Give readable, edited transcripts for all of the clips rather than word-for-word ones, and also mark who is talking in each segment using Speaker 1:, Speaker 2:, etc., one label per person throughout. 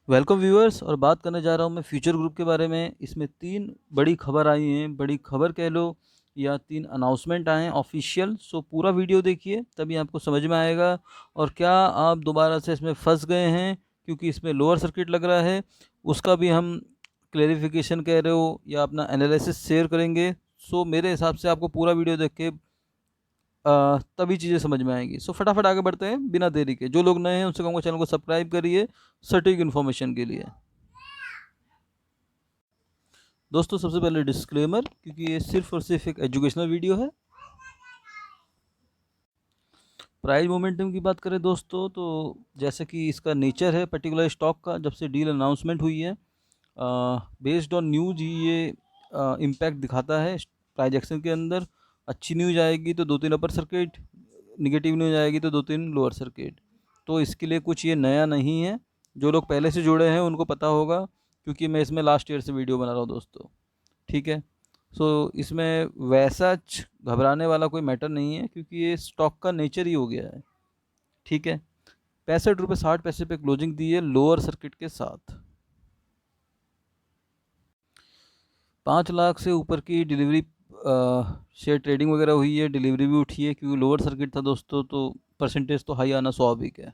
Speaker 1: Welcome viewers. और बात करने जा रहा हूँ मैं फ्यूचर ग्रुप के बारे में। इसमें 3 बड़ी खबर आई हैं, बड़ी खबर कह लो या 3 अनाउंसमेंट आए हैं ऑफिशियल। सो पूरा वीडियो देखिए तभी आपको समझ में आएगा। और क्या आप दोबारा से इसमें फंस गए हैं क्योंकि इसमें लोअर सर्किट लग रहा है, उसका भी हम क्लेरिफिकेशन कह रहे हो या अपना एनालिसिस शेयर करेंगे। सो मेरे हिसाब से आपको पूरा वीडियो देख के तभी चीज़ें समझ में आएंगी। सो फटाफट आगे बढ़ते हैं बिना देरी के। जो लोग नए हैं उनसे कहूँगा चैनल को सब्सक्राइब करिए सटीक इन्फॉर्मेशन के लिए। दोस्तों सबसे पहले डिस्क्लेमर, क्योंकि ये सिर्फ और सिर्फ एक एजुकेशनल वीडियो है। प्राइस मोमेंटम की बात करें दोस्तों, तो जैसे कि इसका नेचर है पर्टिकुलर स्टॉक का, जब से डील अनाउंसमेंट हुई है बेस्ड ऑन न्यूज ही ये इम्पैक्ट दिखाता है प्राइस एक्शन के अंदर। अच्छी न्यूज आएगी तो 2-3 अपर सर्किट, निगेटिव न्यूज आएगी तो 2-3 लोअर सर्किट। तो इसके लिए कुछ ये नया नहीं है। जो लोग पहले से जुड़े हैं उनको पता होगा, क्योंकि मैं इसमें लास्ट ईयर से वीडियो बना रहा हूँ दोस्तों। ठीक है। सो इसमें वैसा घबराने वाला कोई मैटर नहीं है, क्योंकि ये स्टॉक का नेचर ही हो गया है। ठीक है। 65 रुपये 60 पैसे पे क्लोजिंग दी है लोअर सर्किट के साथ। 5 लाख से ऊपर की डिलीवरी शेयर ट्रेडिंग वगैरह हुई है, डिलीवरी भी उठी है, क्योंकि लोअर सर्किट था दोस्तों, तो परसेंटेज तो हाई आना स्वाभाविक है।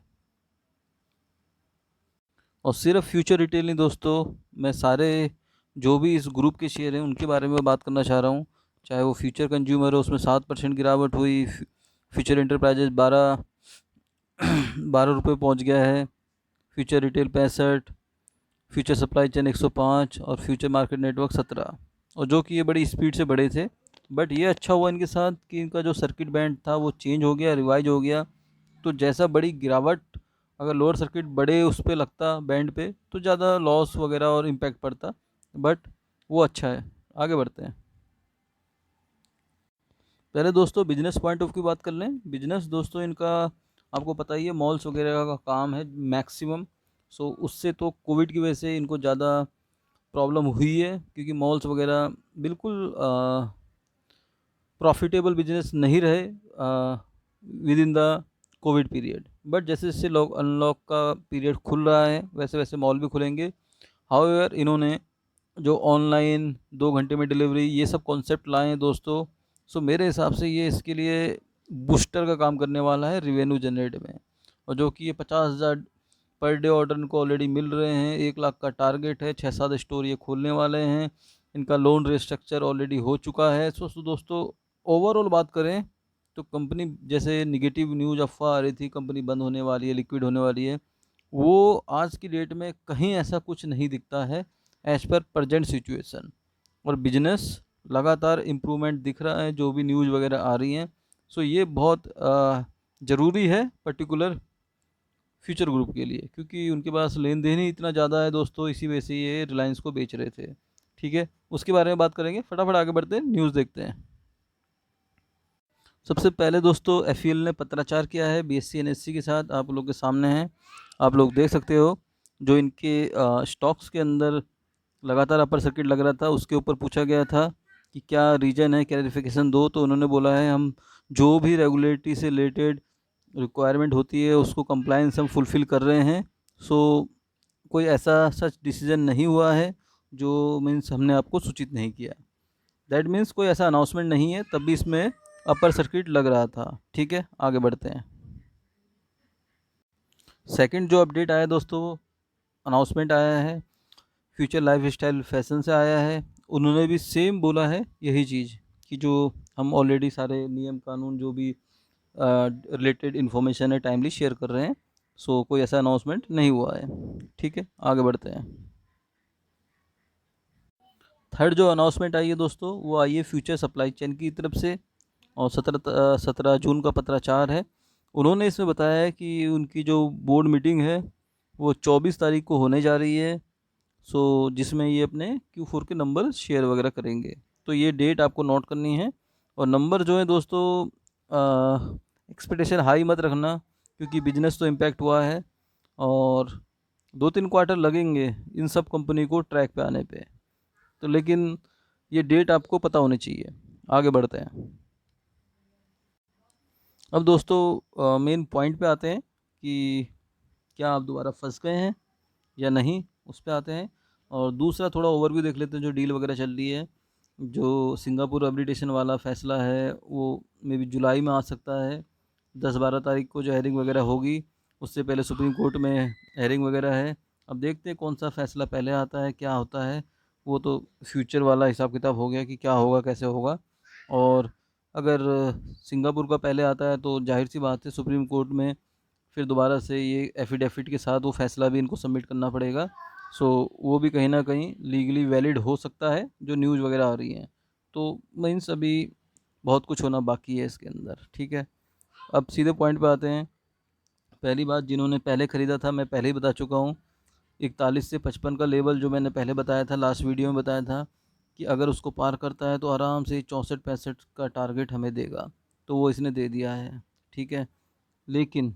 Speaker 1: और सिर्फ फ्यूचर रिटेल नहीं दोस्तों, मैं सारे जो भी इस ग्रुप के शेयर हैं उनके बारे में बात करना चाह रहा हूँ। चाहे वो फ्यूचर कंज्यूमर हो, उसमें 7% गिरावट हुई। फ्यूचर इंटरप्राइजेज 12 रुपये पहुँच गया है। Future retail 65, future supply chain 105 और फ्यूचर मार्केट नेटवर्क 17। और जो कि ये बड़ी स्पीड से बढ़े थे। बट ये अच्छा हुआ इनके साथ कि इनका जो सर्किट बैंड था वो चेंज हो गया, रिवाइज हो गया। तो जैसा बड़ी गिरावट, अगर लोअर सर्किट बड़े उस पर लगता बैंड पे, तो ज़्यादा लॉस वगैरह और इम्पैक्ट पड़ता। बट वो अच्छा है। आगे बढ़ते हैं। पहले दोस्तों बिजनेस पॉइंट ऑफ की बात कर लें। बिजनेस दोस्तों इनका आपको पता ही है, मॉल्स वगैरह का काम है मैक्सिमम। सो उससे तो कोविड की वजह से इनको ज़्यादा प्रॉब्लम हुई है, क्योंकि मॉल्स वगैरह बिल्कुल प्रॉफिटेबल बिजनेस नहीं रहे with in the Covid period. But जैसे जैसे लोग अनलॉक का पीरियड खुल रहा है, वैसे वैसे मॉल भी खुलेंगे। हाउएवर इन्होंने जो ऑनलाइन 2 घंटे में डिलीवरी, ये सब कॉन्सेप्ट लाए हैं दोस्तों। सो मेरे हिसाब से ये इसके लिए बूस्टर का काम करने वाला है रेवेन्यू जनरेट में। और जो कि ये 50,000 पर डे ऑर्डर इनको ऑलरेडी मिल रहे हैं। 1 लाख का टारगेट है। 6-7 स्टोर ये खोलने वाले हैं। इनका लोन रिस्ट्रक्चर ऑलरेडी हो चुका है। सो दोस्तों ओवरऑल बात करें तो कंपनी, जैसे निगेटिव न्यूज़ अफवाह आ रही थी कंपनी बंद होने वाली है, लिक्विड होने वाली है, वो आज की डेट में कहीं ऐसा कुछ नहीं दिखता है एज पर प्रजेंट सिचुएशन। और बिजनेस लगातार इम्प्रूवमेंट दिख रहा है, जो भी न्यूज़ वगैरह आ रही हैं। सो ये बहुत ज़रूरी है पर्टिकुलर फ्यूचर ग्रुप के लिए, क्योंकि उनके पास लेन देन ही इतना ज़्यादा है दोस्तों। इसी वजह से ये रिलायंस को बेच रहे थे। ठीक है, उसके बारे में बात करेंगे। फटाफट आगे बढ़ते हैं, न्यूज़ देखते हैं। सबसे पहले दोस्तों एफईएल ने पत्राचार किया है बीएससी एनएससी के साथ, आप लोग के सामने है। आप लोग देख सकते हो जो इनके स्टॉक्स के अंदर लगातार अपर सर्किट लग रहा था, उसके ऊपर पूछा गया था कि क्या रीजन है, क्लैरिफिकेशन दो। तो उन्होंने बोला है हम जो भी रेगुलेटरी से रिलेटेड रिक्वायरमेंट होती है उसको कंप्लायंस हम फुलफ़िल कर रहे हैं। सो कोई ऐसा सच डिसीजन नहीं हुआ है जो मीन्स हमने आपको सूचित नहीं किया। दैट मीन्स कोई ऐसा अनाउंसमेंट नहीं है, तब भी इसमें अपर सर्किट लग रहा था। ठीक है, आगे बढ़ते हैं। सेकंड जो अपडेट आया दोस्तों, अनाउंसमेंट आया है फ्यूचर लाइफ स्टाइल फैशन से आया है। उन्होंने भी सेम बोला है यही चीज़, कि जो हम ऑलरेडी सारे नियम कानून जो भी रिलेटेड इन्फॉर्मेशन है टाइमली शेयर कर रहे हैं। सो कोई ऐसा अनाउंसमेंट नहीं हुआ है। ठीक है, आगे बढ़ते हैं। थर्ड जो अनाउंसमेंट आई है दोस्तों, वो आई है फ्यूचर सप्लाई चेन की तरफ से। और 17 जून का पत्राचार है। उन्होंने इसमें बताया है कि उनकी जो बोर्ड मीटिंग है वो 24 तारीख को होने जा रही है। सो जिसमें ये अपने Q4 के नंबर शेयर वगैरह करेंगे। तो ये डेट आपको नोट करनी है। और नंबर जो है दोस्तों, एक्सपेक्टेशन हाई मत रखना, क्योंकि बिजनेस तो इम्पैक्ट हुआ है और 2-3 क्वार्टर लगेंगे इन सब कंपनी को ट्रैक पे आने पे। तो लेकिन ये डेट आपको पता होनी चाहिए। आगे बढ़ते हैं। अब दोस्तों मेन पॉइंट पे आते हैं कि क्या आप दोबारा फंस गए हैं या नहीं, उस पे आते हैं। और दूसरा थोड़ा ओवरव्यू देख लेते हैं जो डील वगैरह चल रही है। जो सिंगापुर अर्बिट्रेशन वाला फ़ैसला है वो मे बी जुलाई में आ सकता है, 10-12 तारीख को जो हेयरिंग वगैरह होगी, उससे पहले सुप्रीम कोर्ट में हेयरिंग वगैरह है। अब देखते हैं कौन सा फ़ैसला पहले आता है, क्या होता है। वो तो फ्यूचर वाला हिसाब किताब हो गया कि क्या होगा, कैसे होगा। और अगर सिंगापुर का पहले आता है तो जाहिर सी बात है सुप्रीम कोर्ट में फिर दोबारा से ये एफिडेविट के साथ वो फ़ैसला भी इनको सबमिट करना पड़ेगा। सो वो भी कहीं न कहीं लीगली वैलिड हो सकता है, जो न्यूज़ वगैरह आ रही हैं। तो मीन्स अभी बहुत कुछ होना बाकी है इसके अंदर, ठीक है। अब सीधे पॉइंट पे आते हैं। पहली बात, जिन्होंने पहले ख़रीदा था, मैं पहले ही बता चुका हूँ, 41 से 55 का लेवल जो मैंने पहले बताया था, लास्ट वीडियो में बताया था कि अगर उसको पार करता है तो आराम से 64-65 का टारगेट हमें देगा। तो वो इसने दे दिया है, ठीक है। लेकिन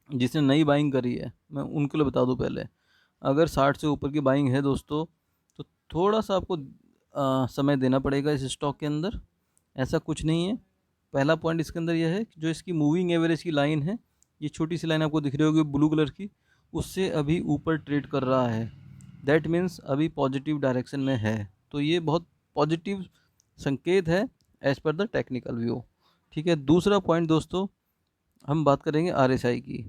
Speaker 1: जिसने नई बाइंग करी है, मैं उनके लिए बता दूं पहले, अगर 60 से ऊपर की बाइंग है दोस्तों, तो थोड़ा सा आपको समय देना पड़ेगा इस स्टॉक के अंदर। ऐसा कुछ नहीं है। पहला पॉइंट इसके अंदर यह है कि जो इसकी मूविंग एवरेज की लाइन है, ये छोटी सी लाइन आपको दिख रही होगी ब्लू कलर की, उससे अभी ऊपर ट्रेड कर रहा है। दैट मीन्स अभी पॉजिटिव डायरेक्शन में है। तो ये बहुत पॉजिटिव संकेत है as per the technical view, ठीक है। दूसरा पॉइंट दोस्तों, हम बात करेंगे आरएसआई की।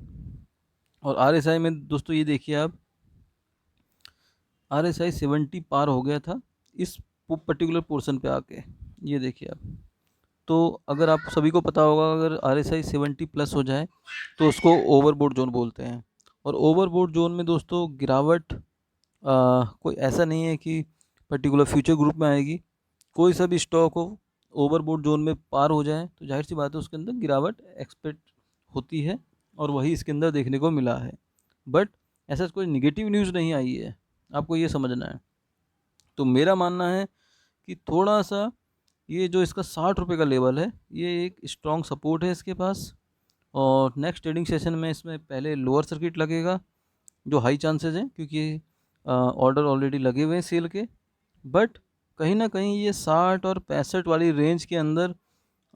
Speaker 1: और आरएसआई में दोस्तों ये देखिए आप, आरएसआई 70 पार हो गया था इस पर्टिकुलर पोर्शन पे आके, ये देखिए आप। तो अगर आप सभी को पता होगा, अगर आरएसआई 70 प्लस हो जाए तो उसको ओवरबोट जोन बोलते हैं। और ओवरबोट जोन में दोस्तों गिरावट कोई ऐसा नहीं है कि पर्टिकुलर फ्यूचर ग्रुप में आएगी। कोई सा भी स्टॉक हो, ओवरबोट जोन में पार हो जाए तो जाहिर सी बात है उसके अंदर गिरावट एक्सपेक्ट होती है, और वही इसके अंदर देखने को मिला है। बट ऐसा कोई निगेटिव न्यूज़ नहीं आई है, आपको ये समझना है। तो मेरा मानना है कि थोड़ा सा ये जो इसका 60 रुपये का लेवल है, ये एक स्ट्रॉन्ग सपोर्ट है इसके पास। और नेक्स्ट ट्रेडिंग सेशन में इसमें पहले लोअर सर्किट लगेगा, जो हाई चांसेस हैं, क्योंकि ऑर्डर ऑलरेडी लगे हुए हैं सेल के। बट कहीं ना कहीं ये 60 और 65 वाली रेंज के अंदर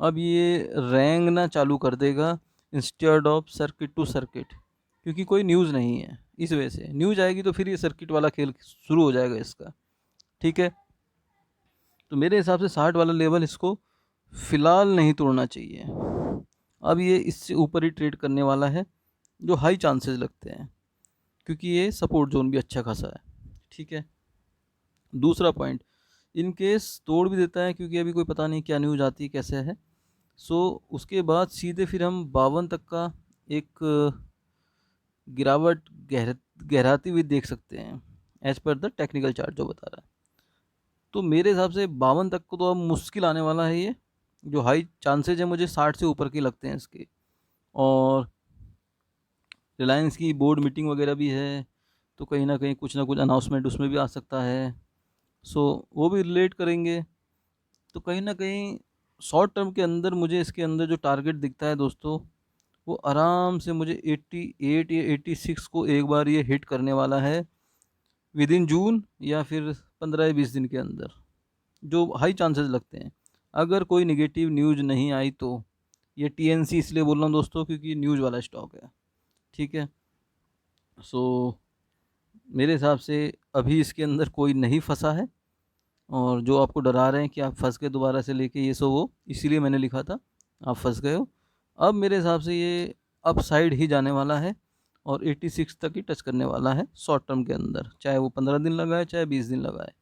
Speaker 1: अब ये रेंगना चालू कर देगा instead of circuit to circuit, क्योंकि कोई न्यूज़ नहीं है। इस वजह से न्यूज़ आएगी तो फिर ये सर्किट वाला खेल शुरू हो जाएगा इसका, ठीक है। तो मेरे हिसाब से 60 वाला लेवल इसको फ़िलहाल नहीं तोड़ना चाहिए। अब ये इससे ऊपर ही ट्रेड करने वाला है, जो हाई चांसेस लगते हैं, क्योंकि ये सपोर्ट जोन भी अच्छा खासा है, ठीक है। दूसरा पॉइंट, इन केस तोड़ भी देता है, क्योंकि अभी कोई पता नहीं क्या न्यूज़ आती है कैसे है। सो उसके बाद सीधे फिर हम 52 तक का एक गिरावट गहराती हुई देख सकते हैं as per the technical chart जो बता रहा है। तो मेरे हिसाब से 52 तक को तो अब मुश्किल आने वाला है ये, जो हाई चांसेज है मुझे 60 से ऊपर की लगते हैं इसके। और रिलायंस की बोर्ड मीटिंग वगैरह भी है, तो कहीं ना कुछ अनाउंसमेंट उसमें भी आ सकता है। सो वो भी रिलेट करेंगे। तो कहीं ना कहीं शॉर्ट टर्म के अंदर मुझे इसके अंदर जो टारगेट दिखता है दोस्तों, वो आराम से मुझे 88 या 86 को एक बार ये हिट करने वाला है विद इन जून, या फिर 15 या 20 दिन के अंदर, जो हाई चांसेस लगते हैं, अगर कोई नेगेटिव न्यूज़ नहीं आई तो। ये टीएनसी इसलिए बोल रहा हूँ दोस्तों क्योंकि न्यूज़ वाला स्टॉक है, ठीक है। सो मेरे हिसाब से अभी इसके अंदर कोई नहीं फंसा है। और जो आपको डरा रहे हैं कि आप फंस गए दोबारा से लेके ये सो वो, इसीलिए मैंने लिखा था आप फंस गए हो। अब मेरे हिसाब से ये अप साइड ही जाने वाला है, और 86 तक ही टच करने वाला है शॉर्ट टर्म के अंदर, चाहे वो 15 दिन लगाए चाहे 20 दिन लगाए।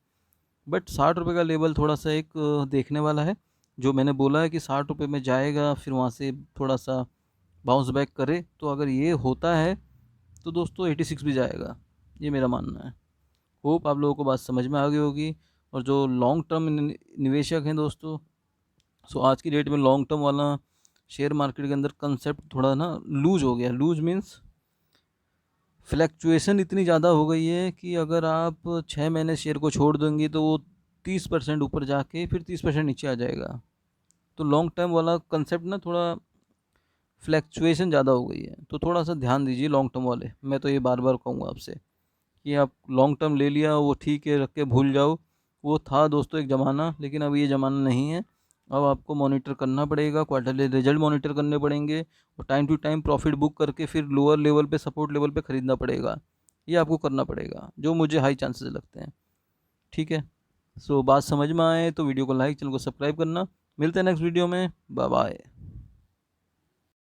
Speaker 1: बट 60 रुपये का लेवल थोड़ा सा एक देखने वाला है। जो मैंने बोला है कि 60 रुपये में जाएगा, फिर वहाँ से थोड़ा सा बाउंस बैक करे, तो अगर ये होता है तो दोस्तों 86 भी जाएगा, ये मेरा मानना है। होप आप लोगों को बात समझ में आ गई होगी। और जो लॉन्ग टर्म निवेशक हैं दोस्तों, सो आज की डेट में लॉन्ग टर्म वाला शेयर मार्केट के अंदर कंसेप्ट थोड़ा ना लूज हो गया। लूज मीन्स फ्लैक्चुएशन इतनी ज़्यादा हो गई है कि अगर आप 6 महीने शेयर को छोड़ देंगे तो वो 30% ऊपर जाके फिर 30% नीचे आ जाएगा। तो लॉन्ग टर्म वाला कंसेप्ट ना थोड़ा फ्लैक्चुएशन ज़्यादा हो गई है, तो थोड़ा सा ध्यान दीजिए लॉन्ग टर्म वाले। मैं तो ये बार बार कहूँगा आपसे कि आप लॉन्ग टर्म ले लिया वो ठीक है, रख के भूल जाओ। वो था दोस्तों एक ज़माना, लेकिन अब ये ज़माना नहीं है। अब आपको मॉनिटर करना पड़ेगा, क्वार्टरली रिजल्ट मॉनिटर करने पड़ेंगे, और time to time profit book करके फिर लोअर लेवल पे, सपोर्ट लेवल पे ख़रीदना पड़ेगा। ये आपको करना पड़ेगा, जो मुझे हाई चांसेस लगते हैं। ठीक है, सो बात समझ में आए तो वीडियो को लाइक, चैनल को सब्सक्राइब करना। मिलते हैं नेक्स्ट वीडियो में, बाय बाय।